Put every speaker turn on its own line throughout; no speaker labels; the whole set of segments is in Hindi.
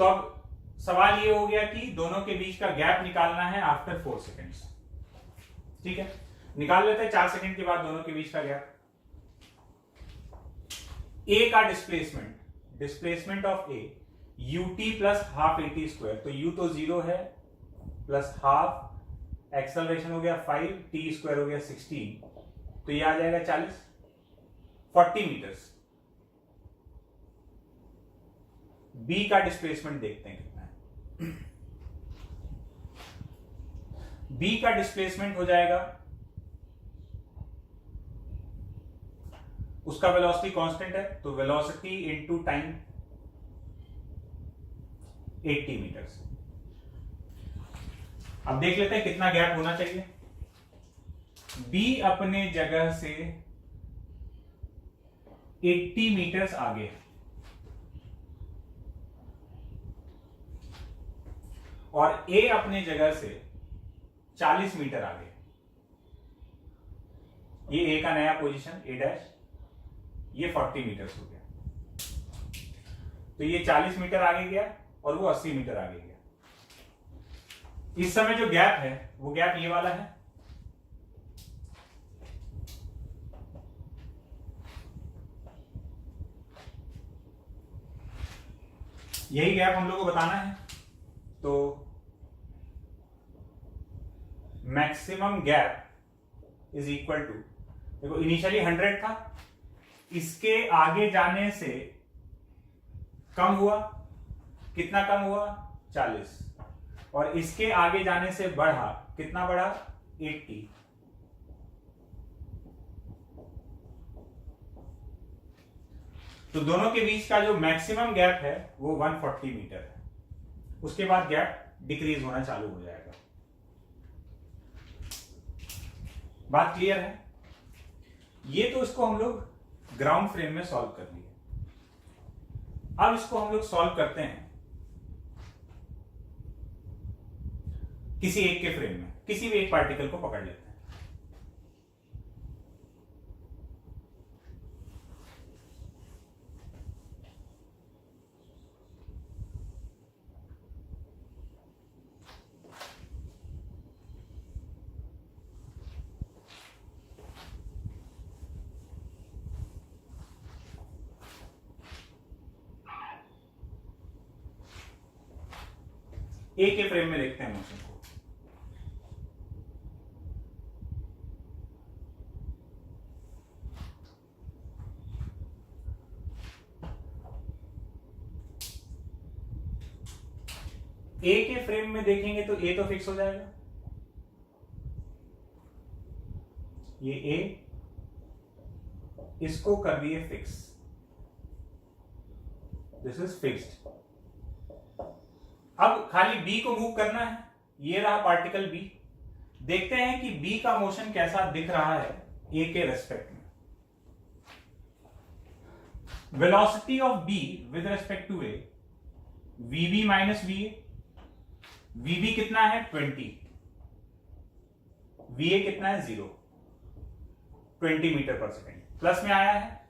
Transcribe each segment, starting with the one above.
तो अब सवाल ये हो गया कि दोनों के बीच का गैप निकालना है आफ्टर 4 सेकेंड्स। ठीक है, निकाल लेते हैं 4 सेकेंड के बाद दोनों के बीच का गैप। ए का displacement of A ut plus half at square, तो u तो 0 है, प्लस हाफ एक्सेलरेशन हो गया 5, t स्क्वायर हो गया 16, तो ये आ जाएगा 40 मीटर्स। बी का डिस्प्लेसमेंट देखते हैं कितना है। बी का डिस्प्लेसमेंट हो जाएगा, उसका वेलोसिटी कांस्टेंट है, तो वेलोसिटी इनटू टाइम 80 मीटर्स। अब देख लेते हैं कितना गैप होना चाहिए। बी अपने जगह से 80 मीटर्स आगे है और ए अपने जगह से 40 मीटर आगे। ये ए का नया पोजीशन ए डैश, ये 40 मीटर्स हो गया, तो ये 40 मीटर आगे गया और वो 80 मीटर आगे गया। इस समय जो गैप है वो गैप ये वाला है, यही गैप हम लोग को बताना है। तो maximum gap is equal to, देखो इनिशियली 100 था, इसके आगे जाने से कम हुआ, कितना कम हुआ 40, और इसके आगे जाने से बढ़ा, कितना बढ़ा 80। तो दोनों के बीच का जो मैक्सिमम गैप है वो 140 मीटर है। उसके बाद गैप डिक्रीज होना चालू हो जाएगा। बात क्लियर है? ये तो इसको हम लोग ग्राउंड फ्रेम में सॉल्व कर लिए। अब इसको हम लोग सॉल्व करते हैं किसी एक के फ्रेम में, किसी भी एक पार्टिकल को पकड़ लेते हैं। ए के फ्रेम में देखते हैं मोशन को। ए के फ्रेम में देखेंगे तो ए तो फिक्स हो जाएगा, ये ए, इसको कर दिए फिक्स, दिस इज फिक्स्ड। अब खाली बी को मूव करना है, ये रहा पार्टिकल बी। देखते हैं कि बी का मोशन कैसा दिख रहा है ए के रेस्पेक्ट में। Velocity of B with respect to A, VB minus V A. VB कितना है 20, वी ए कितना है 0, 20 मीटर पर सेकेंड प्लस में आया है,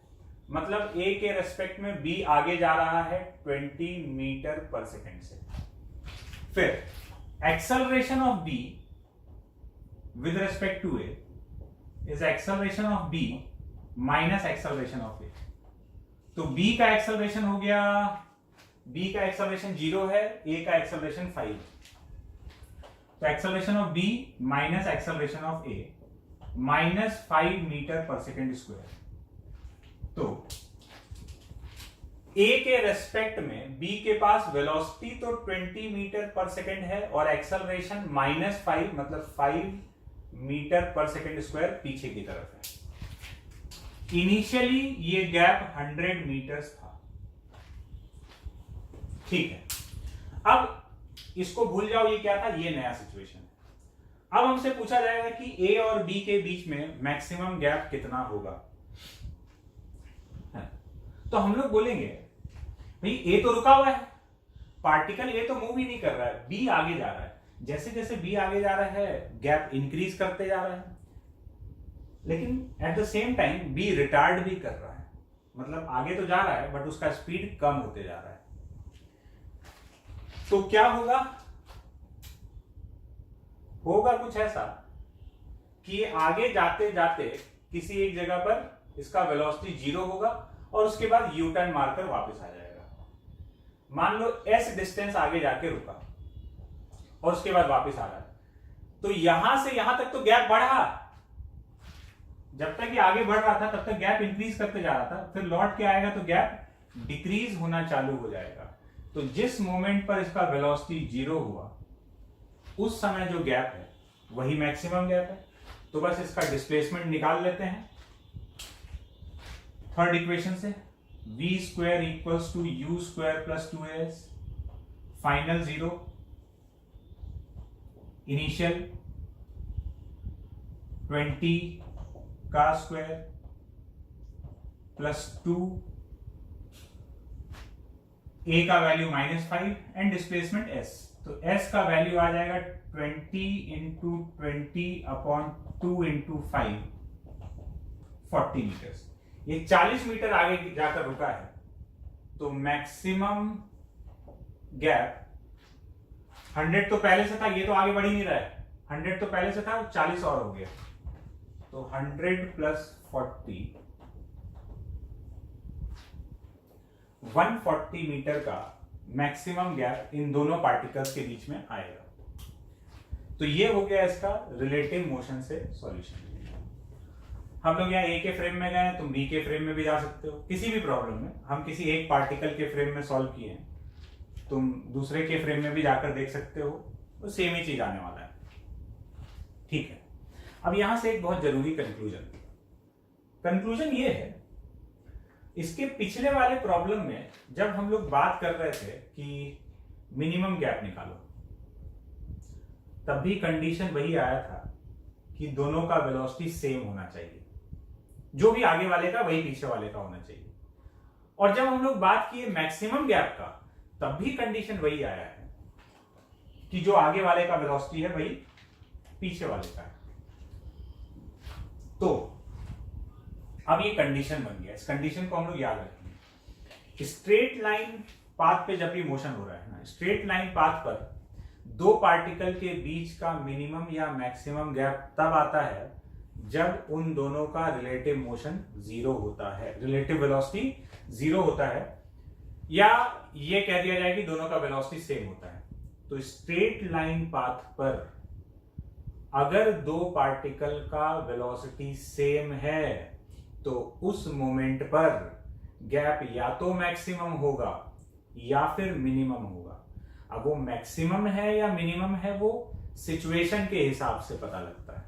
मतलब ए के रेस्पेक्ट में बी आगे जा रहा है 20 मीटर पर सेकेंड से। फिर acceleration of B with respect to A is acceleration of B minus acceleration of A. तो बी का एक्सेलरेशन हो गया, बी का एक्सेलरेशन 0 है, ए का एक्सेलरेशन 5, तो acceleration of B minus acceleration of A minus 5 metre पर सेकेंड स्क्वायर। तो ए के रेस्पेक्ट में बी के पास वेलोसिटी तो 20 मीटर पर सेकेंड है और एक्सेलरेशन -5 मतलब 5 मीटर पर सेकेंड स्क्वायर पीछे की तरफ है। इनिशियली ये गैप 100 मीटर्स था। ठीक है, अब इसको भूल जाओ, ये क्या था, ये नया सिचुएशन है। अब हमसे पूछा जाएगा कि ए और बी के बीच में मैक्सिमम गैप कितना होगा। तो हम लोग बोलेंगे भाई ए तो रुका हुआ है, पार्टिकल ए तो मूव ही नहीं कर रहा है, बी आगे जा रहा है। जैसे जैसे बी आगे जा रहा है गैप इंक्रीज करते जा रहा है, लेकिन at the same time B retard भी कर रहा है, मतलब आगे तो जा रहा है बट उसका स्पीड कम होते जा रहा है। तो क्या होगा कुछ ऐसा कि आगे जाते जाते किसी एक जगह पर इसका वेलोसिटी 0 होगा और उसके बाद यू टर्न मारकर वापस आ जाएगा। मान लो s डिस्टेंस आगे जाके रुका और उसके बाद वापस आ रहा है, तो यहां से यहां तक तो गैप बढ़ा, जब तक ये आगे बढ़ रहा था तब तक गैप इंक्रीज करते जा रहा था, फिर लौट के आएगा तो गैप डिक्रीज होना चालू हो जाएगा। तो जिस मोमेंट पर इसका वेलोसिटी 0 हुआ उस समय जो गैप है वही मैक्सिमम गैप है। तो बस इसका डिस्प्लेसमेंट निकाल लेते हैं थर्ड इक्वेशन से, v square equals to u square plus 2as, final 0, initial 20 का स्क्वायर प्लस 2, a का वैल्यू -5 एंड डिस्प्लेसमेंट s। तो s का वैल्यू आ जाएगा 20 इंटू 20 अपॉन 2 इंटू 5, 40 मीटर्स। ये 40 मीटर आगे जाकर रुका है, तो मैक्सिमम गैप 100 तो पहले से था, ये तो आगे बढ़ ही नहीं रहा है, 100 तो पहले से था, 40 और हो गया, तो 100 प्लस 40 140 मीटर का मैक्सिमम गैप इन दोनों पार्टिकल्स के बीच में आएगा। तो ये हो गया इसका रिलेटिव मोशन से सॉल्यूशन। हम लोग यहाँ ए के फ्रेम में गए, तुम बी के फ्रेम में भी जा सकते हो। किसी भी प्रॉब्लम में हम किसी एक पार्टिकल के फ्रेम में सॉल्व किए हैं, तुम दूसरे के फ्रेम में भी जाकर देख सकते हो, तो सेम ही चीज आने वाला है। ठीक है, अब यहां से एक बहुत जरूरी कंक्लूजन ये है, इसके पिछले वाले प्रॉब्लम में जब हम लोग बात कर रहे थे कि मिनिमम गैप निकालो, तब भी कंडीशन वही आया था कि दोनों का वेलोसिटी सेम होना चाहिए, जो भी आगे वाले का वही पीछे वाले का होना चाहिए। और जब हम लोग बात किए मैक्सिमम गैप का, तब भी कंडीशन वही आया है कि जो आगे वाले का वेलोसिटी है वही पीछे वाले का है। तो अब ये कंडीशन बन गया, इस कंडीशन को हम लोग याद रखेंगे। स्ट्रेट लाइन पाथ पे जब भी मोशन हो रहा है ना, स्ट्रेट लाइन पाथ पर दो पार्टिकल के बीच का मिनिमम या मैक्सिमम गैप तब आता है जब उन दोनों का रिलेटिव मोशन 0 होता है, रिलेटिव वेलोसिटी 0 होता है, या ये कह दिया जाए कि दोनों का वेलोसिटी सेम होता है। तो स्ट्रेट लाइन पाथ पर अगर दो पार्टिकल का वेलोसिटी सेम है तो उस मोमेंट पर गैप या तो मैक्सिमम होगा या फिर मिनिमम होगा। अब वो मैक्सिमम है या मिनिमम है वो सिचुएशन के हिसाब से पता लगता है।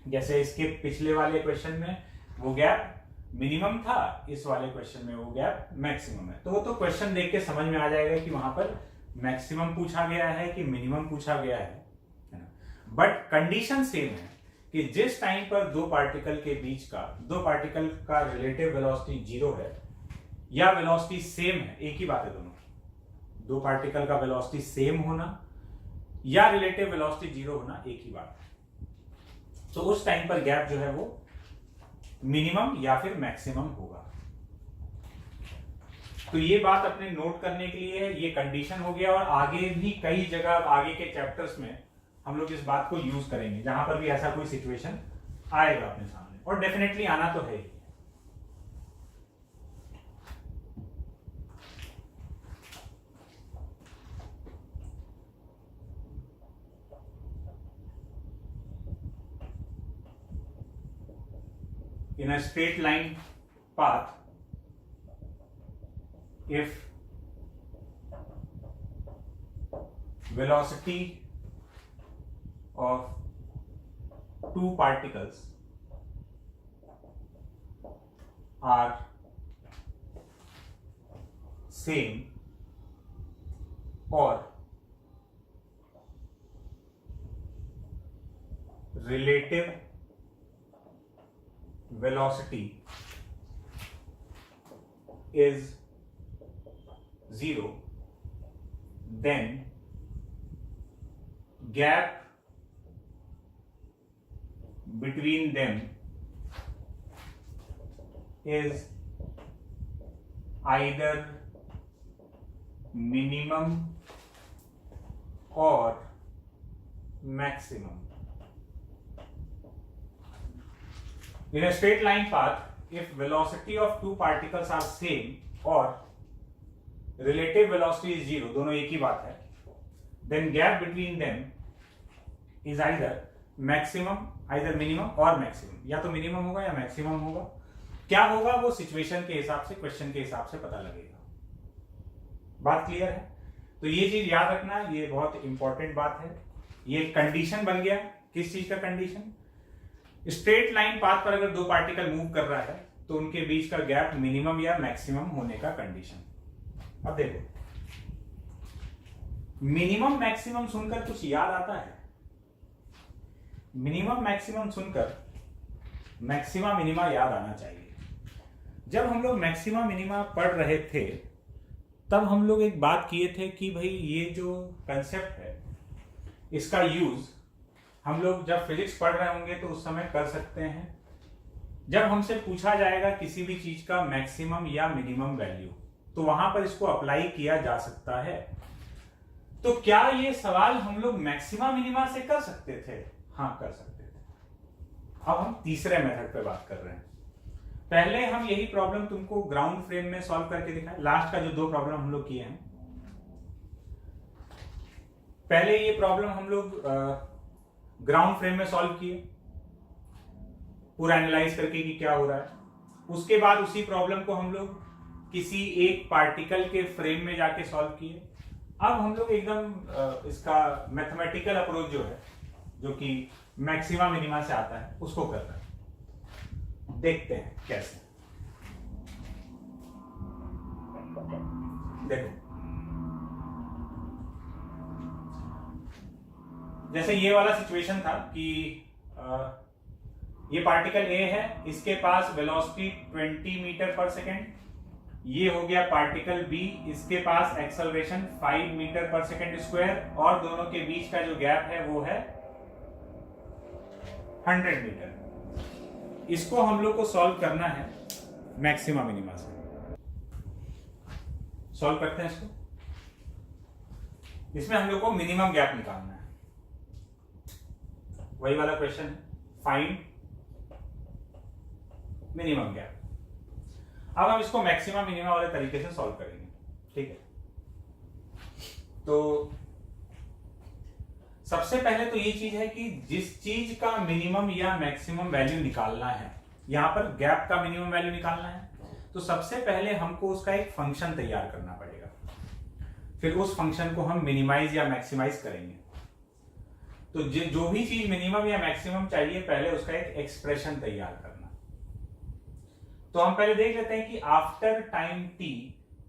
जैसे इसके पिछले वाले क्वेश्चन में वो गैप मिनिमम था, इस वाले क्वेश्चन में वो गैप मैक्सिमम है। तो वो तो क्वेश्चन देख के समझ में आ जाएगा कि वहां पर मैक्सिमम पूछा गया है कि मिनिमम पूछा गया है ना। बट कंडीशन सेम है कि जिस टाइम पर दो पार्टिकल का रिलेटिव वेलोसिटी 0 है या वेलोसिटी सेम है, एक ही बात है दोनों, दो पार्टिकल का वेलोसिटी सेम होना या रिलेटिव वेलोसिटी 0 होना एक ही बात है। तो उस टाइम पर गैप जो है वो मिनिमम या फिर मैक्सिमम होगा। तो ये बात अपने नोट करने के लिए है, ये कंडीशन हो गया। और आगे भी कई जगह आगे के चैप्टर्स में हम लोग इस बात को यूज करेंगे जहां पर भी ऐसा कोई सिचुएशन आएगा अपने सामने, और डेफिनेटली आना तो है ही। In a straight line path, if velocity of two particles are same or relative velocity is 0, then gap between them is either minimum और maximum. In a straight line path, if velocity of two particles are same or relative velocity is zero, दोनों एक ही बात है, then gap between them is either maximum, either minimum or maximum, या तो minimum होगा या maximum होगा। क्या होगा वो सिचुएशन के हिसाब से, क्वेश्चन के हिसाब से पता लगेगा। बात क्लियर है? तो ये चीज याद रखना, ये बहुत इंपॉर्टेंट बात है। ये कंडीशन बन गया, किस चीज का कंडीशन? स्ट्रेट लाइन पाथ पर अगर दो पार्टिकल मूव कर रहा है तो उनके बीच का गैप मिनिमम या मैक्सिमम होने का कंडीशन। अब देखो, मिनिमम मैक्सिमम सुनकर कुछ याद आता है? मिनिमम मैक्सिमम सुनकर मैक्सिमा मिनिमा याद आना चाहिए। जब हम लोग मैक्सिमा मिनिमा पढ़ रहे थे तब हम लोग एक बात किए थे कि भाई ये जो कंसेप्ट है इसका यूज हम लोग जब फिजिक्स पढ़ रहे होंगे तो उस समय कर सकते हैं। जब हमसे पूछा जाएगा किसी भी चीज का मैक्सिमम या मिनिमम वैल्यू तो वहां पर इसको अप्लाई किया जा सकता है। तो क्या ये सवाल हम लोग मैक्सिमा मिनिमा से कर सकते थे? हाँ, कर सकते थे। अब हम तीसरे मेथड पे बात कर रहे हैं। पहले हम यही प्रॉब्लम तुमको ग्राउंड फ्रेम में सॉल्व करके दिखाए। लास्ट का जो दो प्रॉब्लम हम लोग किए हैं, पहले ये प्रॉब्लम हम लोग ग्राउंड फ्रेम में सॉल्व किए, पूरा एनालाइज करके कि क्या हो रहा है। उसके बाद उसी प्रॉब्लम को हम लोग किसी एक पार्टिकल के फ्रेम में जाके सॉल्व किए। अब हम लोग एकदम इसका मैथमेटिकल अप्रोच जो है, जो कि मैक्सिमा मिनिमा से आता है, उसको कर रहे हैं। देखते हैं कैसे। देखो, जैसे ये वाला सिचुएशन था कि ये पार्टिकल ए है, इसके पास वेलोसिटी 20 मीटर पर सेकेंड। ये हो गया पार्टिकल बी, इसके पास एक्सेलरेशन 5 मीटर पर सेकेंड स्क्वायर, और दोनों के बीच का जो गैप है वो है 100 मीटर। इसको हम लोग को सॉल्व करना है मैक्सिमा मिनिमा से। सॉल्व करते हैं इसको। इसमें हम लोग को मिनिमम गैप निकालना है। वही वाला क्वेश्चन है, फाइंड मिनिमम गैप। अब हम इसको मैक्सिमम मिनिमम वाले तरीके से सॉल्व करेंगे, ठीक है? तो सबसे पहले तो ये चीज है कि जिस चीज का मिनिमम या मैक्सिमम वैल्यू निकालना है, यहां पर गैप का मिनिमम वैल्यू निकालना है, तो सबसे पहले हमको उसका एक फंक्शन तैयार करना पड़ेगा। फिर उस फंक्शन को हम मिनिमाइज या मैक्सिमाइज करेंगे। तो जो भी चीज मिनिमम या मैक्सिमम चाहिए, पहले उसका एक एक्सप्रेशन तैयार करना। तो हम पहले देख लेते हैं कि आफ्टर टाइम टी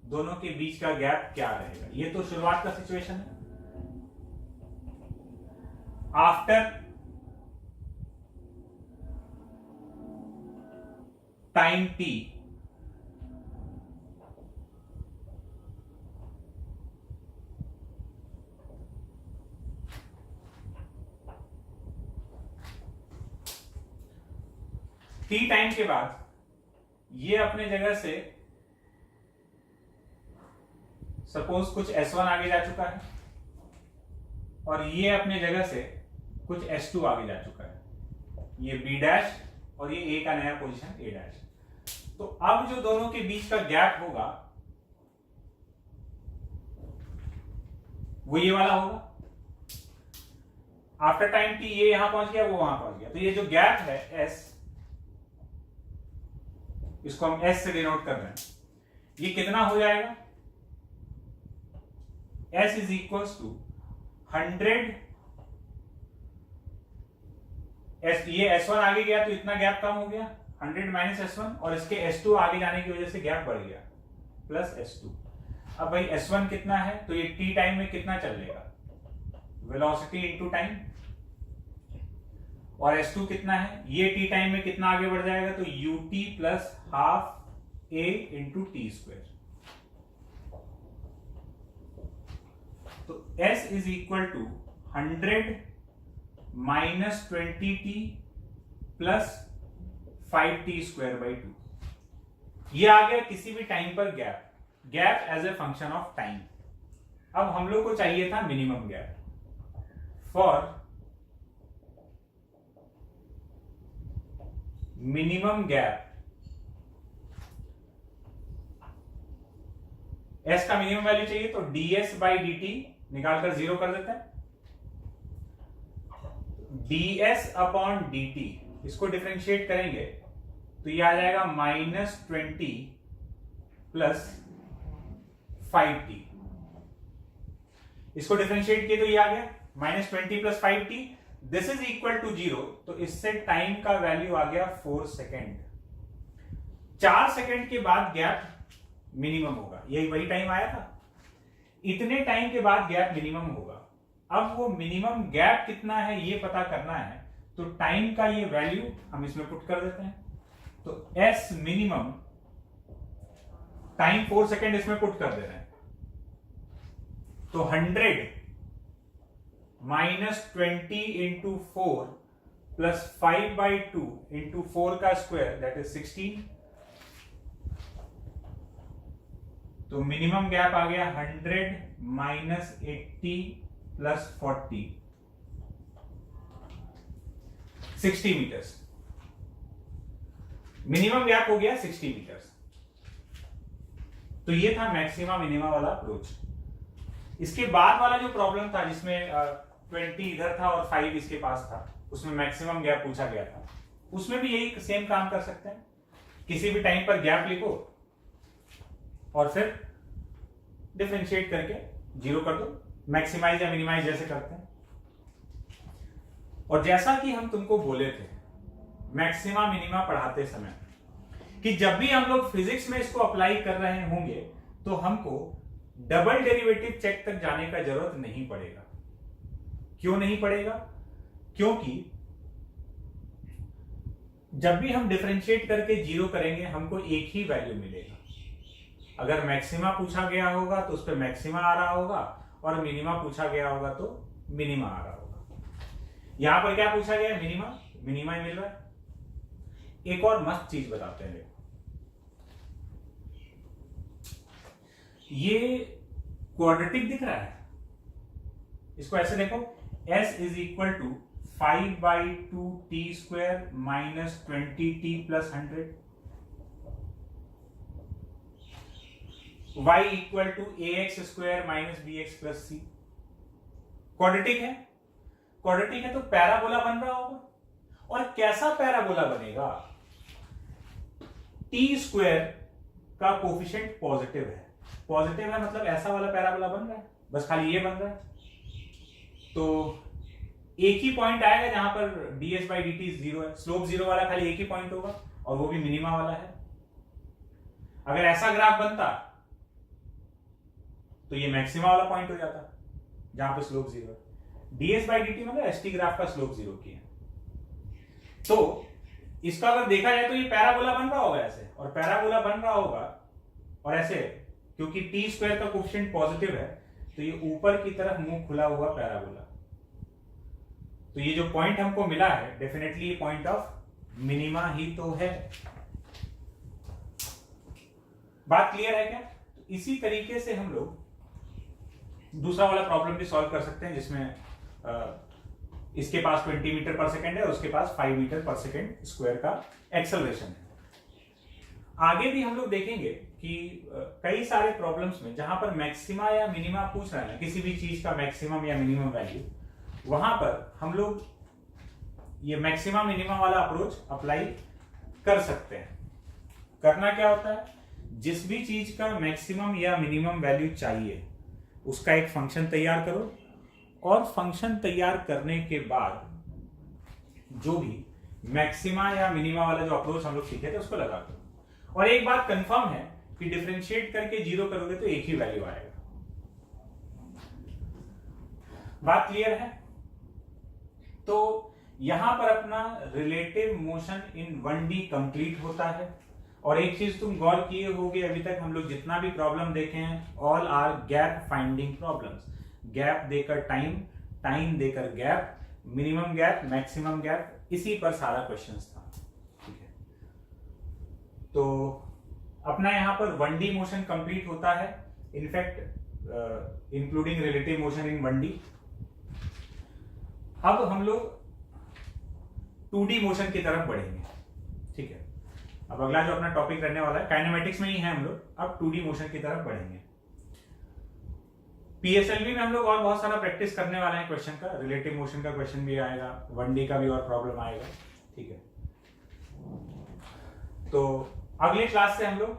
दोनों के बीच का गैप क्या रहेगा। ये तो शुरुआत का सिचुएशन है। After time T T time के बाद ये अपने जगह से सपोज कुछ S1 आगे जा चुका है और ये अपने जगह से कुछ S2 आगे जा चुका है। ये B डैश और ये A का नया पोजीशन A डैश। तो अब जो दोनों के बीच का गैप होगा वो ये वाला होगा। आफ्टर टाइम टी ये यहां पहुंच गया, वो वहां पहुंच गया। तो ये जो गैप है S, इसको हम S से डिनोट कर रहे हैं। ये कितना हो जाएगा? S is equals to 100 S, ये S1 आगे गया तो इतना गैप कम हो गया, 100 माइनस S1, और इसके S2 आगे जाने की वजह से गैप बढ़ गया, प्लस S2। अब भाई S1 कितना है, तो ये t टाइम में कितना चलेगा? Velocity into time. और S2 कितना है, ये t टाइम में कितना आगे बढ़ जाएगा, तो ut plus half a into t square. तो S is equal to 100 minus 20t plus 5t square by 2। ये आ गया किसी भी टाइम पर gap, gap as a function of time. अब हम लोग को चाहिए था minimum gap. For minimum gap, s का मिनिमम वैल्यू चाहिए तो ds बाई डी टी निकालकर 0 कर देते हैं। ds अपॉन डी टी, इसको डिफरेंशिएट करेंगे तो ये आ जाएगा -20 प्लस 5t। इसको डिफरेंशिएट किए तो ये आ गया -20 plus 5t, this is equal to 0। तो इससे टाइम का वैल्यू आ गया 4 सेकेंड। 4 सेकेंड के बाद गैप मिनिमम होगा, यही वही टाइम आया था, इतने टाइम के बाद गैप मिनिमम होगा। अब वो मिनिमम गैप कितना है ये पता करना है, तो टाइम का ये वैल्यू हम इसमें पुट कर देते हैं। तो एस मिनिमम टाइम 4 सेकेंड इसमें पुट कर दे रहे हैं, तो 100 -20 इंटू 4 प्लस 5/2 इंटू 4 का स्क्वायर दैट इज 16। तो मिनिमम गैप आ गया 100 -80 प्लस 40, 60 मीटर्स। मिनिमम गैप हो गया 60 मीटर्स। तो ये था मैक्सिमा मिनिमा वाला अप्रोच। इसके बाद वाला जो प्रॉब्लम था जिसमें 20 इधर था और 5 इसके पास था, उसमें मैक्सिमम गैप पूछा गया था, उसमें भी यही सेम काम कर सकते हैं। किसी भी टाइम पर गैप लिखो और फिर डिफरेंशिएट करके 0 कर दो, मैक्सिमाइज या मिनिमाइज जैसे करते हैं। और जैसा कि हम तुमको बोले थे मैक्सिमा मिनिमा पढ़ाते समय कि जब भी हम लोग फिजिक्स में इसको अप्लाई कर रहे होंगे तो हमको डबल डेरिवेटिव चेक तक जाने का जरूरत नहीं पड़ेगा। क्यों नहीं पड़ेगा? क्योंकि जब भी हम डिफरेंशिएट करके 0 करेंगे हमको एक ही वैल्यू मिलेगा। अगर मैक्सिमा पूछा गया होगा तो उस पर मैक्सिमा आ रहा होगा, और मिनिमा पूछा गया होगा तो मिनिमा आ रहा होगा। यहां पर क्या पूछा गया है? मिनिमा, मिनिमा ही मिल रहा है। एक और मस्त चीज बताते हैं, देखो ये क्वाड्रेटिक दिख रहा है, इसको ऐसे देखो, s is equal to 5/2t² minus 20t plus 100, y equal to ax² minus bx plus c। Quadratic है, क्वाड्रेटिक है तो पैराबोला बन रहा होगा। और कैसा पैराबोला बनेगा? t² का कोफिशिएंट पॉजिटिव है, पॉजिटिव है मतलब ऐसा वाला पैराबोला बन रहा है, बस खाली ये बन रहा है। तो एक ही पॉइंट आएगा जहां पर ds/dt 0 है, स्लोप 0 वाला खाली एक ही पॉइंट होगा और वो भी मिनिमा वाला है। अगर ऐसा ग्राफ बनता तो ये मैक्सिमा वाला पॉइंट हो जाता जहां पे स्लोप 0 है। ds/dt मतलब st ग्राफ का स्लोप 0 की है। तो इसका अगर देखा जाए तो ये पैराबोला बन रहा होगा ऐसे, और पैराबोला बन रहा होगा और ऐसे, क्योंकि t² का कोफिशिएंट पॉजिटिव है तो ये ऊपर की तरफ मुंह खुला हुआ पैराबोला। तो ये जो पॉइंट हमको मिला है डेफिनेटली पॉइंट ऑफ मिनिमा ही तो है। बात क्लियर है क्या? तो इसी तरीके से हम लोग दूसरा वाला प्रॉब्लम भी सॉल्व कर सकते हैं जिसमें इसके पास 20 मीटर पर सेकेंड है और उसके पास 5 मीटर पर सेकेंड स्क्वायर का एक्सेलरेशन है। आगे भी हम लोग देखेंगे कि कई सारे प्रॉब्लम्स में जहां पर मैक्सिमा या मिनिमा पूछ रहे हैं, किसी भी चीज का मैक्सिमम या मिनिमम वैल्यू, वहां पर हम लोग ये मैक्सिमा मिनिमा वाला अप्रोच अप्लाई कर सकते हैं। करना क्या होता है? जिस भी चीज का मैक्सिमम या मिनिमम वैल्यू चाहिए उसका एक फंक्शन तैयार करो, और फंक्शन तैयार करने के बाद जो भी मैक्सिमा या मिनिमा वाला जो अप्रोच हम लोग सीखे थे उसको लगा दो। और एक बात कंफर्म है कि डिफरेंशिएट करके 0 करोगे तो एक ही वैल्यू आएगा। बात क्लियर है? तो यहां पर अपना relative motion in 1D complete होता है। और एक चीज तुम गौर किए होगे, अभी तक हम लोग जितना भी प्रॉब्लम देखे हैं all are gap finding problems. Gap देकर टाइम, टाइम देकर gap, minimum gap, maximum gap, इसी पर सारा क्वेश्चंस था। ठीक है, तो अपना यहां पर 1D मोशन कंप्लीट होता है, in fact including relative motion in 1D। अब हम लोग 2D मोशन की तरफ बढ़ेंगे, ठीक है। अब अगला जो अपना टॉपिक रहने वाला है काइनेमेटिक्स में ही है, हम लोग अब 2D मोशन की तरफ बढ़ेंगे। पीएसएलवी में हम लोग और बहुत सारा प्रैक्टिस करने वाले हैं क्वेश्चन का, रिलेटिव मोशन का क्वेश्चन भी आएगा, 1D का भी और प्रॉब्लम आएगा, ठीक है। तो अगले क्लास से हम लोग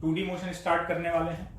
2D मोशन स्टार्ट करने वाले हैं।